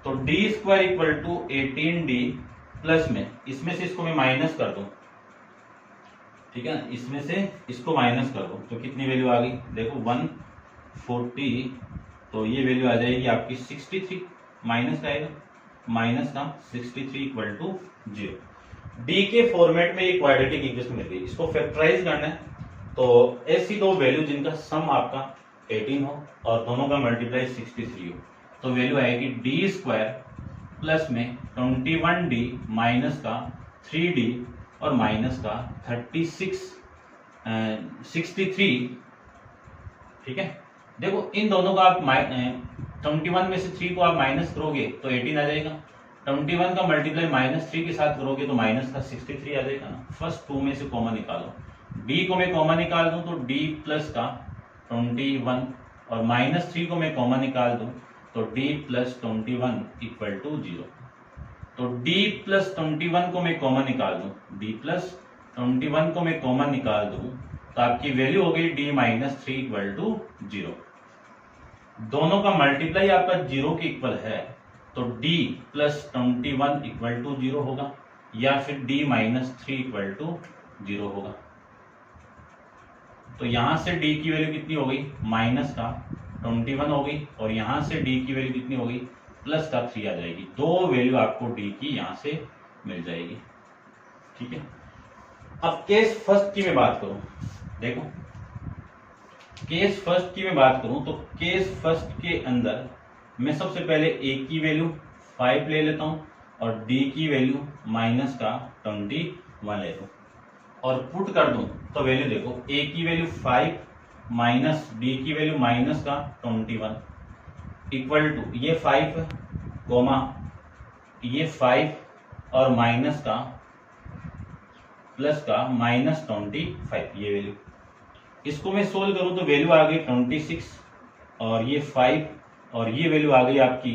तो d square equal to 18d plus में इसमें से इसको मैं माइनस कर दूं, ठीक है ना, इसमें से इसको माइनस कर दो तो कितनी वैल्यू आ गई, देखो 140, तो ये वैल्यू आ जाएगी आपकी 63, माइनस का आएगा, माइनस का 63 इक्वल टू 0। डी के फॉर्मेट में एक क्वाड्रेटिक इक्वेशन मिल गई, इसको फैक्टराइज करना है, तो ऐसी दो वैल्यू जिनका सम आपका 18 हो और दोनों का मल्टीप्लाई 63 हो, तो वैल्यू आएगी डी स्क्वायर प्लस में 21d माइनस का 3d और माइनस का 63, ठीक है। देखो इन दोनों का आप 21 में से 3 को आप माइनस करोगे तो 18 आ जाएगा, 21 का मल्टीप्लाई -3 के साथ करोगे तो माइनस का 63 आ जाएगा ना। फर्स्ट 2 में से कॉमन निकालो, d को मैं कॉमन निकाल दूं तो d प्लस का 21 और -3 को मैं कॉमन निकाल दूं तो d प्लस 21 इक्वल टू 0। तो d प्लस 21 को मैं कॉमन निकाल दूं, d प्लस 21 को मैं कॉमन निकाल दूं तो आपकी वैल्यू हो गई d माइनस 3 इक्वल टू 0। दोनों का मल्टीप्लाई आपका 0 के इक्वल है तो d प्लस 21 इक्वल टू 0 होगा या फिर d माइनस 3 इक्वल टू 0 होगा। तो यहां से d की वैल्यू कितनी हो गई, माइनस का 21 हो गई और यहां से d की वैल्यू कितनी हो गई, प्लस का 3 आ जाएगी। दो वैल्यू आपको d की यहां से मिल जाएगी, ठीक है। अब केस फर्स्ट की मैं बात करूं, देखो केस फर्स्ट की मैं बात करूं तो केस फर्स्ट के अंदर मैं सबसे पहले a की वैल्यू 5 ले लेता हूं और d की वैल्यू माइनस का 21 ले लूं और पुट कर दूं तो वैल्यू देखो a की वैल्यू 5 माइनस d की वैल्यू माइनस का 21 इक्वल टू ये 5 कोमा ये 5 और माइनस का प्लस का -25 ये वैल्यू। इसको मैं सोल्व करूं तो वैल्यू आ गई 26 और ये 5 और ये वैल्यू आ गई आपकी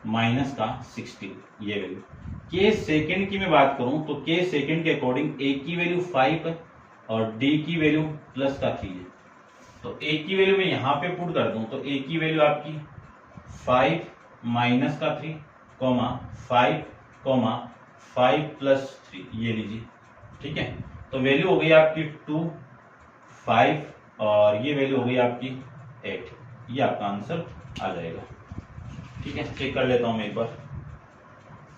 माइनस का 16 ये वैल्यू। केस सेकंड की मैं बात करूं तो केस सेकंड के अकॉर्डिंग a की वैल्यू 5 है और d की वैल्यू प्लस का 3 है। तो a की वैल्यू मैं यहां पे पुट कर दूं तो a की वैल्यू आपकी 5 माइनस का 3 कोमा 5 प्लस 3 ये लीजिए, ठीक है। तो वैल्यू हो गई आपकी 2 5 और ये वैल्यू हो गई आपकी 8, ये आपका आंसर आ जाएगा, ठीक है। चेक कर लेता हूं मैं एक बार।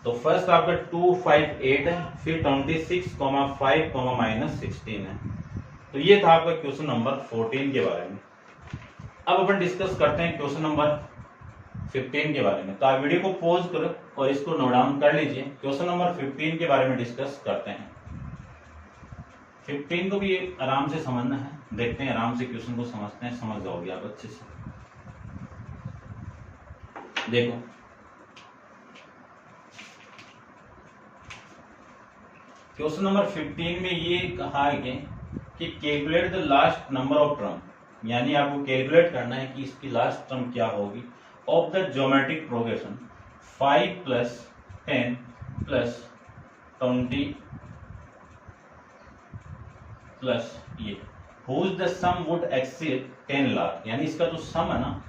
तो फर्स्ट आपका 2 5 8 है, फिर 26 5 -16 है। तो ये था आपका क्वेश्चन नंबर 14 के बारे में। अब अपन डिस्कस करते हैं क्वेश्चन नंबर 15 के बारे में। तो आप वीडियो को पॉज करो और इसको नोट डाउन कर लीजिए। क्वेश्चन नंबर 15 के बारे में डिस्कस करते हैं। 15 को भी आराम से समझना है, देखते हैं आराम से क्वेश्चन को समझते हैं, समझ जाओगे आप अच्छे से। देखो क्वेश्चन नंबर 15 में ये कहा है कि calculate the last number of term, यानी आपको कैलकुलेट करना है कि इसकी लास्ट टर्म क्या होगी of the geometric progression 5 plus 10 plus 20 plus ये whose the sum would exceed 10 lakh, यानी इसका जो सम है ना,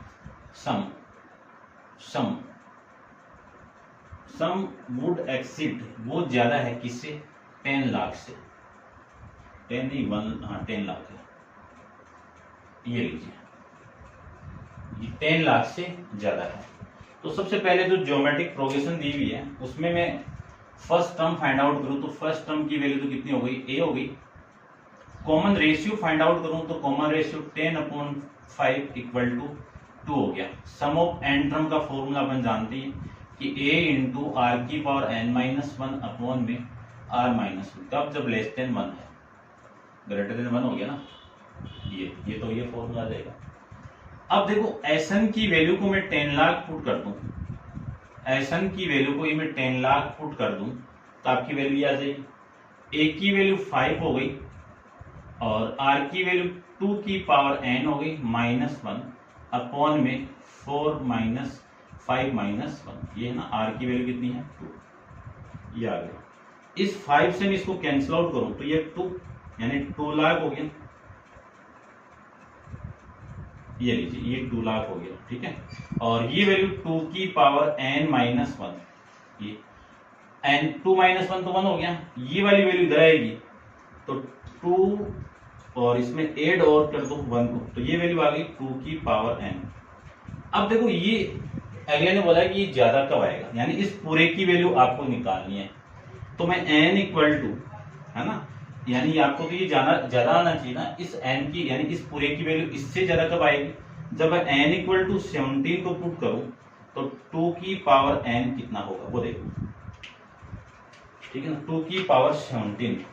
सम वुड एक्सीड वो ज्यादा है किससे, 10 लाख से, 10 नहीं 10 लाख है, ये लीजिए ये 10 लाख से ज्यादा है। तो सबसे पहले जो ज्योमेट्रिक प्रोग्रेशन दी हुई है उसमें मैं फर्स्ट टर्म फाइंड आउट करूं तो फर्स्ट टर्म की वैल्यू तो कितनी हो गई, ए हो गई। कॉमन रेशियो फाइंड आउट करूं तो कॉमन रेशियो 10/5 इक्वल टू 2 हो गया। सम ऑफ एन टर्म का फॉर्मूला अपन जानते हैं कि a इंटू आर की पावर n-1 अपॉन में r-1, कब, जब लेस देन 1 है, ग्रेटर देन 1 हो गया ना, ये तो ये फॉर्मूला देगा। अब देखो Sn की वैल्यू को मैं 10 लाख पुट कर दूं, Sn की वैल्यू को ये मैं 10 लाख पुट कर दूं तो आपकी वैल्यू आ जाएगी, a की वैल्यू 5 हो गई और r की वैल्यू 2 की पावर n हो गई -1 अपॉन में 4 माइनस 5 माइनस 1, ये है ना, r की वैल्यू कितनी है 2, ये आ गया। इस 5 से मैं इसको कैंसिल आउट करूं तो ये 2 यानी 2 लाख हो गया, ये लीजिए ये 2 लाख हो गया, ठीक है। और ये वैल्यू 2 की पावर n-1, ये n 2 माइनस 1 तो 1 हो गया, ये वाली वैल्यू इधर आएगी तो 2 और इसमें ऐड और कर दो 1 को, तो ये वैल्यू आ गई 2 की पावर n। अब देखो ये अगले ने बोला कि ये ज्यादा कब आएगा, यानी इस पूरे की वैल्यू आपको निकालनी है, तो मैं n इक्वल टू, है ना, यानी आपको तो ये ज्यादा आना चाहिए ना इस n की, यानी इस पूरे की वैल्यू इससे ज्यादा कब आएगी, जब n इक्वल टू 17 को पुट करूं तो 2 की पावर n कितना होगा वो देखो, ठीक है ना, 2 की पावर 17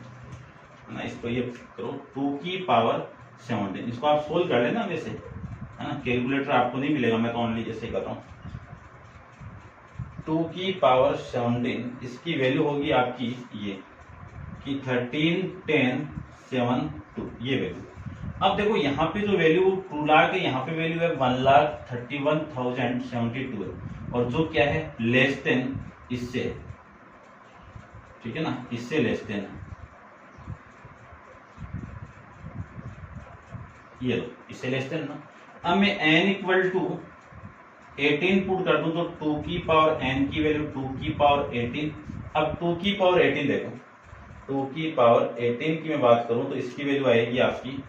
ना, इसको ये करो 2 की पावर 17, इसको आप सोल्व कर लेना वैसे, है ना, कैलकुलेटर आपको नहीं मिलेगा, मैं तो ओनली ऐसे कर रहा हूं। 2 की पावर 17 इसकी वैल्यू होगी आपकी ये कि 13 10 7 2, ये वैल्यू। अब देखो यहाँ पे जो वैल्यू 2 लाख है, यहाँ पे वैल्यू है 1,31,072 है, और जो क्या है लेस देन इससे, ठीक है ना, इससे लेस देन, ये लो इससे लेस देन ना। अब मैं n इक्वल टू 18 पुट कर दूं तो 2 की पावर n की वैल्यू 2 की पावर 18, अब 2 की पावर 18 देखो, 2 की पावर 18 की मैं बात करूं तो इसकी वैल्यू आएगी आपकी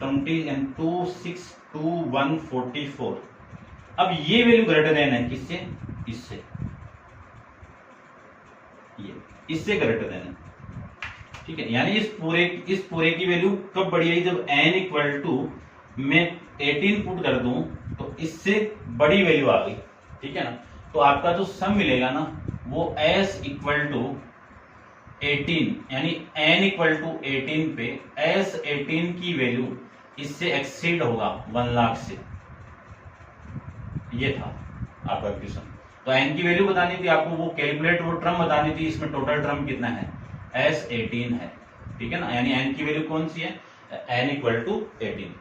20 and 2 6 2 1 44। अब ये वैल्यू ग्रेटर देन है किससे, इससे, ये इससे ग्रेटर देन है, ठीक है, यानी इस पूरे की वैल्यू कब बढ़ी है, जब n इक्वल टू मैं 18 पुट कर दूं तो इससे बड़ी वैल्यू आ गई, ठीक है ना। तो आपका जो सम मिलेगा ना वो s इक्वल टू 18, यानी n इक्वल टू 18 पे s 18 की वैल्यू इससे एक्सीड होगा 1 लाख से, ये था आपका क्वेश्चन। तो n की वैल्यू बतानी थी आपको, वो कैलकुलेट वो टर्म बतानी थी, इसमें टोटल टर्म कितना है, s 18 है, ठीक है ना, यानी n की वैल्यू कौन सी है, n इक्वल टू 18।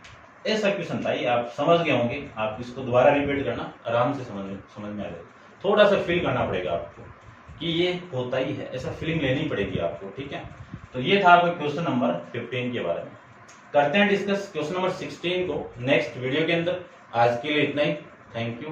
ऐसा क्वेश्चन था ये, आप समझ गए होंगे, आप इसको दोबारा रिपीट करना, आराम से समझ में आ जाएगा, थोड़ा सा फील करना पड़ेगा आपको कि ये होता ही है, ऐसा फीलिंग लेनी पड़ेगी आपको, ठीक है। तो ये था आपका क्वेश्चन नंबर 15 के बारे में। करते हैं डिस्कस क्वेश्चन नंबर 16 को नेक्स्ट वीडियो के अंदर। आज के लिए इतना ही, थैंक यू।